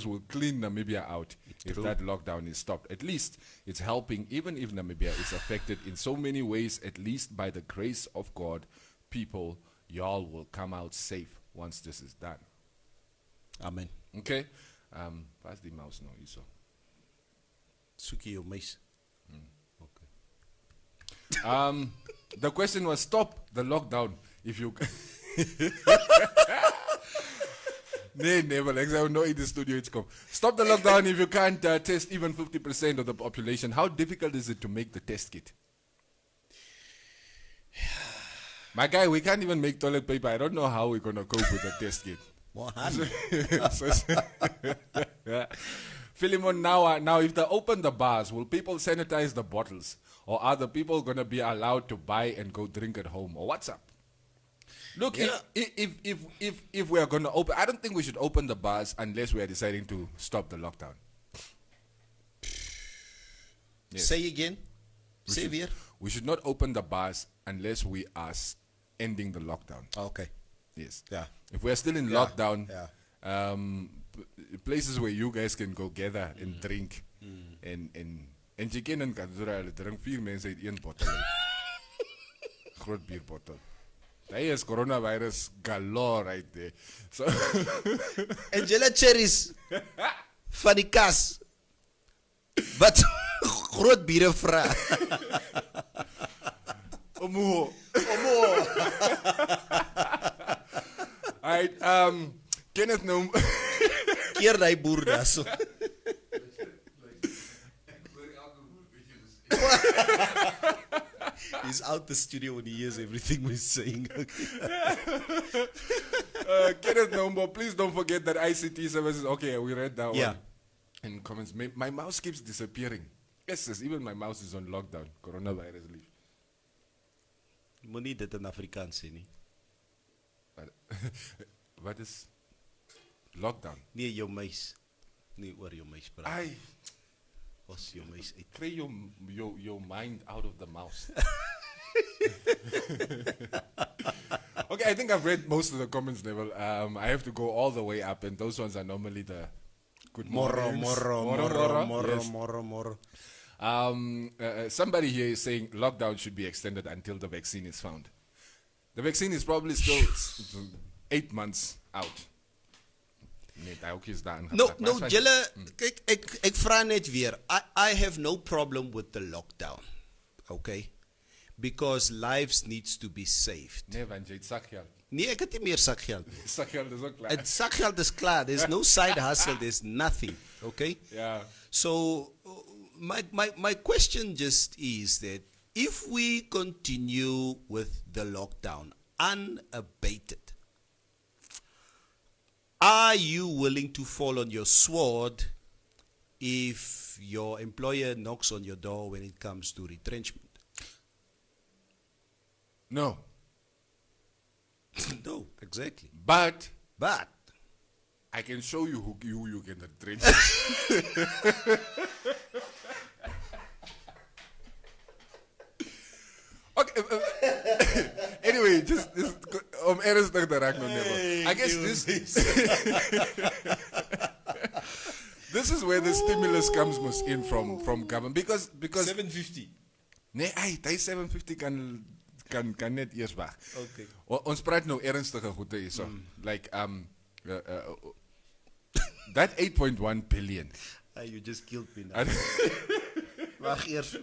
[SPEAKER 2] will clean Namibia out if that lockdown is stopped. At least it's helping, even if Namibia is affected in so many ways, at least by the grace of God, people, y'all will come out safe once this is done.
[SPEAKER 3] Amen.
[SPEAKER 2] Okay? Pass the mouse now, Iso.
[SPEAKER 3] Soek jy jou muis.
[SPEAKER 2] The question was, stop the lockdown if you... Never. I know in the studio it's come. Stop the lockdown if you can't test even 50% of the population. How difficult is it to make the test kit? My guy, we can't even make toilet paper. I don't know how we're going to cope with the test kit. Philemon, now if they open the bars, will people sanitize the bottles? Or are the people going to be allowed to buy and go drink at home? Or what's up? Look, if we are going to open, I don't think we should open the bars unless we are deciding to stop the lockdown. Yes.
[SPEAKER 3] Say again. Say weer.
[SPEAKER 2] We should not open the bars unless we are ending the lockdown.
[SPEAKER 3] Okay.
[SPEAKER 2] Yes.
[SPEAKER 3] Yeah.
[SPEAKER 2] If we are still in lockdown, places where you guys can go gather and drink. En jy ken in Kadura, hulle drink 4 mense uit 1 bottel. Groot bierbottel. Hy is coronavirus galore right there. So
[SPEAKER 3] Angela Cherries van die kas. Wat groot biere vra.
[SPEAKER 2] Omo. Alright, Kenneth nou.
[SPEAKER 3] Keer die boer daar so. He's out the studio when he hears everything we're saying.
[SPEAKER 2] Kenneth Nombo, please don't forget that ICT services. Okay, we read that
[SPEAKER 3] Yeah.
[SPEAKER 2] one in comments. My mouse keeps disappearing. Yes, even my mouse is on lockdown. Coronavirus leave.
[SPEAKER 3] Moenie dit in Afrikaans sê nie.
[SPEAKER 2] What is lockdown?
[SPEAKER 3] Nee, jou muis. Nee, oor jou muis praat.
[SPEAKER 2] I
[SPEAKER 3] Was jou muis uit.
[SPEAKER 2] pray your mind out of the mouse. Okay, I think I've read most of the comments, Neville. I have to go all the way up, and those ones are normally the good mornings.
[SPEAKER 3] Moro.
[SPEAKER 2] Somebody here is saying lockdown should be extended until the vaccine is found. The vaccine is probably still 8 months out. Nee, daai ook is daar
[SPEAKER 3] No,
[SPEAKER 2] ingeplak.
[SPEAKER 3] julle, kyk, ek vra net weer. I have no problem with the lockdown. Okay? Because lives needs to be saved.
[SPEAKER 2] Nee, want jy het sakgeld.
[SPEAKER 3] Nee, ek het nie meer sakgeld nie.
[SPEAKER 2] Sakgeld is ook klaar.
[SPEAKER 3] Het sakgeld is klaar. There's no side hustle. There's nothing. Okay?
[SPEAKER 2] Ja.
[SPEAKER 3] So my question just is that if we continue with the lockdown unabated, are you willing to fall on your sword if your employer knocks on your door when it comes to retrenchment?
[SPEAKER 2] No.
[SPEAKER 3] No, exactly.
[SPEAKER 2] But
[SPEAKER 3] But
[SPEAKER 2] I can show you who you can retrench. Okay. Anyway, just ernstig te raak nou never. I guess this this is where the stimulus comes most in from government because
[SPEAKER 3] 750.
[SPEAKER 2] nee, hy 750 kan net eers wag.
[SPEAKER 3] Okay.
[SPEAKER 2] Ons praat nou ernstige goede hierso. Like that 8.1 billion.
[SPEAKER 3] You just killed me now. Wag eers.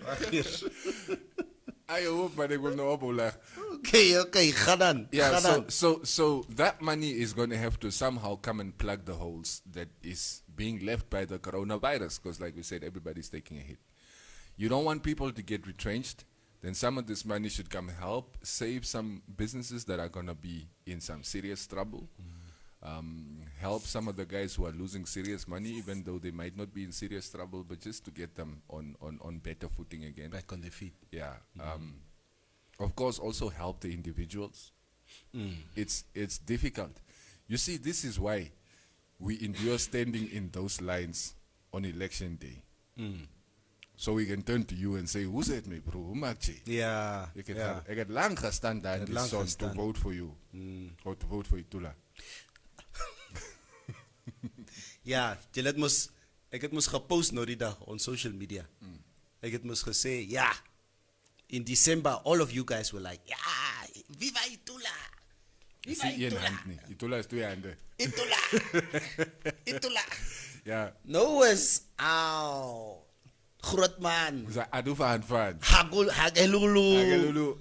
[SPEAKER 2] I hope maar ek wil nou ophoog.
[SPEAKER 3] Okay, gaan dan.
[SPEAKER 2] Yeah,
[SPEAKER 3] Gaan dan.
[SPEAKER 2] so that money is going to have to somehow come and plug the holes that is being left by the coronavirus because like we said, everybody's taking a hit. You don't want people to get retrenched, then some of this money should come help save some businesses that are going to be in some serious trouble. Help some of the guys who are losing serious money, even though they might not be in serious trouble, but just to get them on better footing again.
[SPEAKER 3] Back on the feet.
[SPEAKER 2] Yeah. Of course, also help the individuals. It's difficult. You see, this is why we endure standing in those lines on election day. So we can turn to you and say, who's it, me, bro? Hoe maak jy?
[SPEAKER 3] Yeah.
[SPEAKER 2] Ek het lang gestaan daar in die
[SPEAKER 3] lang
[SPEAKER 2] son to
[SPEAKER 3] gestaan.
[SPEAKER 2] vote for you. Or to vote for Itula.
[SPEAKER 3] Ja, ek het mos gepost nou die dag on social media. Ek het mos gesê, ja, in December, all of you guys were like, ja, viva Itula.
[SPEAKER 2] Is die een hand nie. Itula is 2 hande.
[SPEAKER 3] Itula.
[SPEAKER 2] Ja.
[SPEAKER 3] Nou is, groot man.
[SPEAKER 2] Ons adu van.
[SPEAKER 3] Hagelulu.
[SPEAKER 2] Hagelulu.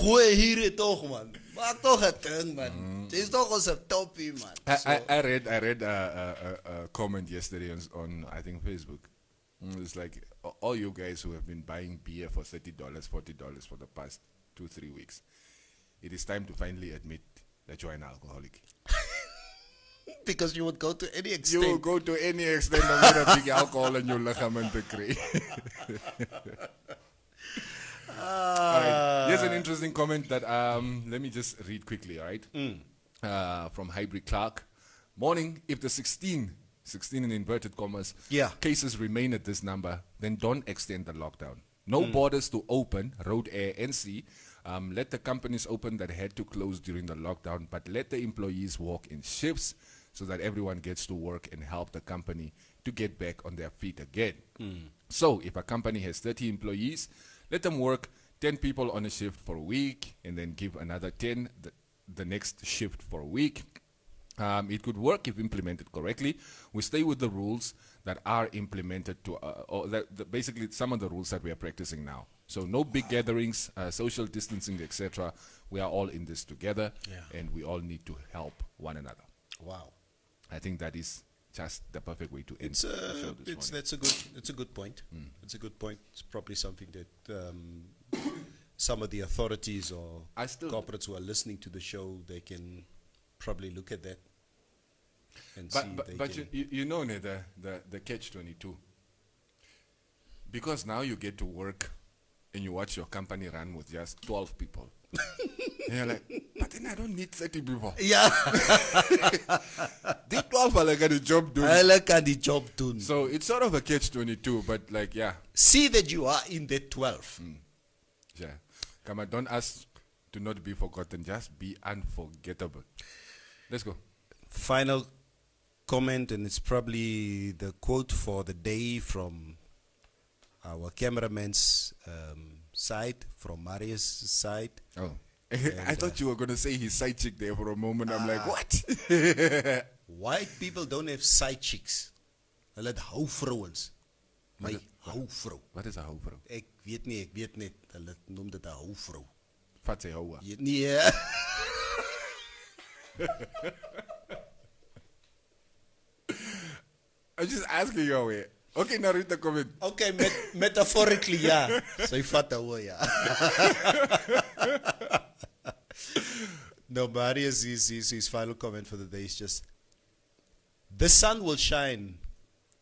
[SPEAKER 3] Goeie hier toch, man. Maak toch het ding, man. Het is toch onze toppie, man.
[SPEAKER 2] I read a comment yesterday on I think Facebook. It's like all you guys who have been buying beer for $30, $40 for the past 2-3 weeks. It is time to finally admit that you're an alcoholic.
[SPEAKER 3] Because you would go to any
[SPEAKER 2] You
[SPEAKER 3] extent.
[SPEAKER 2] will go to any extent om weer 'n bietjie alcohol in jou liggaam in te kry. Alright. Here's an interesting comment that let me just read quickly, alright? From Hybrid Clark. Morning, if the 16 in inverted commas,
[SPEAKER 3] Yeah.
[SPEAKER 2] cases remain at this number, then don't extend the lockdown. No borders to open, road, air, and sea. Let the companies open that had to close during the lockdown, but let the employees walk in shifts so that everyone gets to work and help the company to get back on their feet again. So if a company has 30 employees, let them work 10 people on a shift for a week and then give another 10 the next shift for a week. It could work if implemented correctly. We stay with the rules that are implemented basically some of the rules that we are practicing now. So no big gatherings, social distancing, etc. We are all in this together, and we all need to help one another.
[SPEAKER 3] Wow.
[SPEAKER 2] I think that is just the perfect way to end
[SPEAKER 3] It's
[SPEAKER 2] the show this morning.
[SPEAKER 3] that's a good point. It's a good point. It's probably something that some of the authorities or corporates who are listening to the show, they can probably look at that and see.
[SPEAKER 2] But you know the catch-22, because now you get to work and you watch your company run with just 12 people. And you're like, but then I don't need 30 people.
[SPEAKER 3] Yeah.
[SPEAKER 2] The 12 are like the job done.
[SPEAKER 3] I like the job done.
[SPEAKER 2] So it's sort of a catch-22, but like, yeah.
[SPEAKER 3] See that you are in the 12.
[SPEAKER 2] Yeah. Come on, don't ask to not be forgotten. Just be unforgettable. Let's go.
[SPEAKER 3] Final comment, and it's probably the quote for the day from our cameraman's side, from Marius' side.
[SPEAKER 2] Oh. I thought you were going to say his side chick there for a moment. I'm like, what?
[SPEAKER 3] White people don't have side chicks. Hulle het houvrouwens. My houvrou.
[SPEAKER 2] Wat is 'n houvrou?
[SPEAKER 3] Ek weet net. Hulle noem dit 'n houvrou.
[SPEAKER 2] Vat sy houa.
[SPEAKER 3] Nee.
[SPEAKER 2] I'm just asking you away. Okay, now read the comment.
[SPEAKER 3] Okay, metaphorically, ja. Sy vat 'n houa, ja. No, Marius, his final comment for the day is just, the sun will shine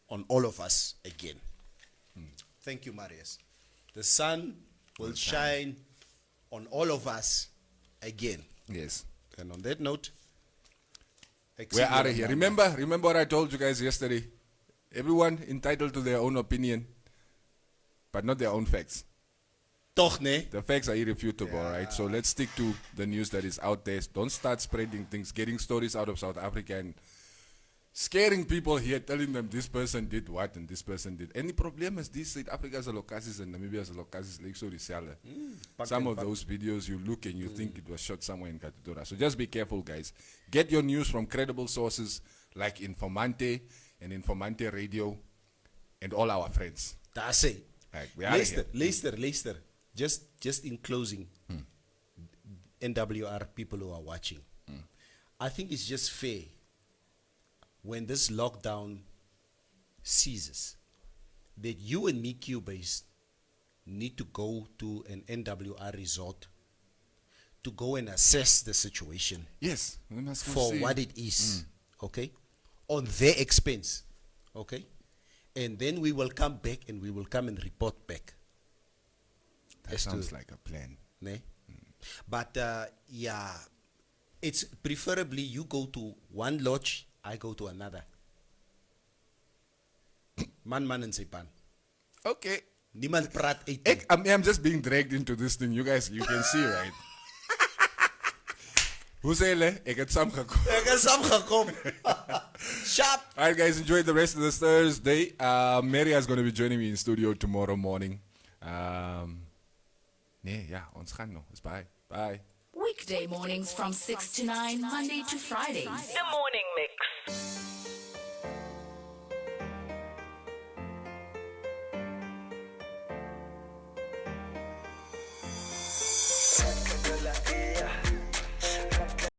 [SPEAKER 3] on all of us again. Thank you, Marius. The sun will shine on all of us again.
[SPEAKER 2] Yes.
[SPEAKER 3] And on that note,
[SPEAKER 2] we're out of here. Remember what I told you guys yesterday? Everyone entitled to their own opinion, but not their own facts.
[SPEAKER 3] Toch, nee?
[SPEAKER 2] The facts are irrefutable, right? So let's stick to the news that is out there. Don't start spreading things, getting stories out of South Africa and scaring people here, telling them this person did what and this person did. And the problem is this: South Africa is a locasis and Namibia is a locasis. Like so, some of those videos you look and you think it was shot somewhere in Katutura. So just be careful, guys. Get your news from credible sources like Informanté and Informanté Radio and all our friends.
[SPEAKER 3] That's it.
[SPEAKER 2] Right, we are here.
[SPEAKER 3] Luister. Just in closing, NWR people who are watching, I think it's just fair when this lockdown ceases that you and me, Cubase, need to go to an NWR resort to go and assess the situation.
[SPEAKER 2] Yes, we must
[SPEAKER 3] for
[SPEAKER 2] see
[SPEAKER 3] what it is, okay, on their expense, okay, and then we will come back and we will come and report back.
[SPEAKER 2] That sounds like a plan.
[SPEAKER 3] Ne? But yeah, it's preferably you go to one lodge, I go to another. Man and sy pan.
[SPEAKER 2] Okay.
[SPEAKER 3] Niemand praat uit.
[SPEAKER 2] I'm just being dragged into this thing. You guys, you can see, right? Hoe sê julle? Ek het saamgekom.
[SPEAKER 3] Sharp.
[SPEAKER 2] All right, guys, enjoy the rest of this Thursday. Maria is going to be joining me in studio tomorrow morning. Ons gaan nog. Bye. Bye.
[SPEAKER 5] Weekday mornings from 6 to 9, Monday to Fridays.
[SPEAKER 6] The Morning Mix.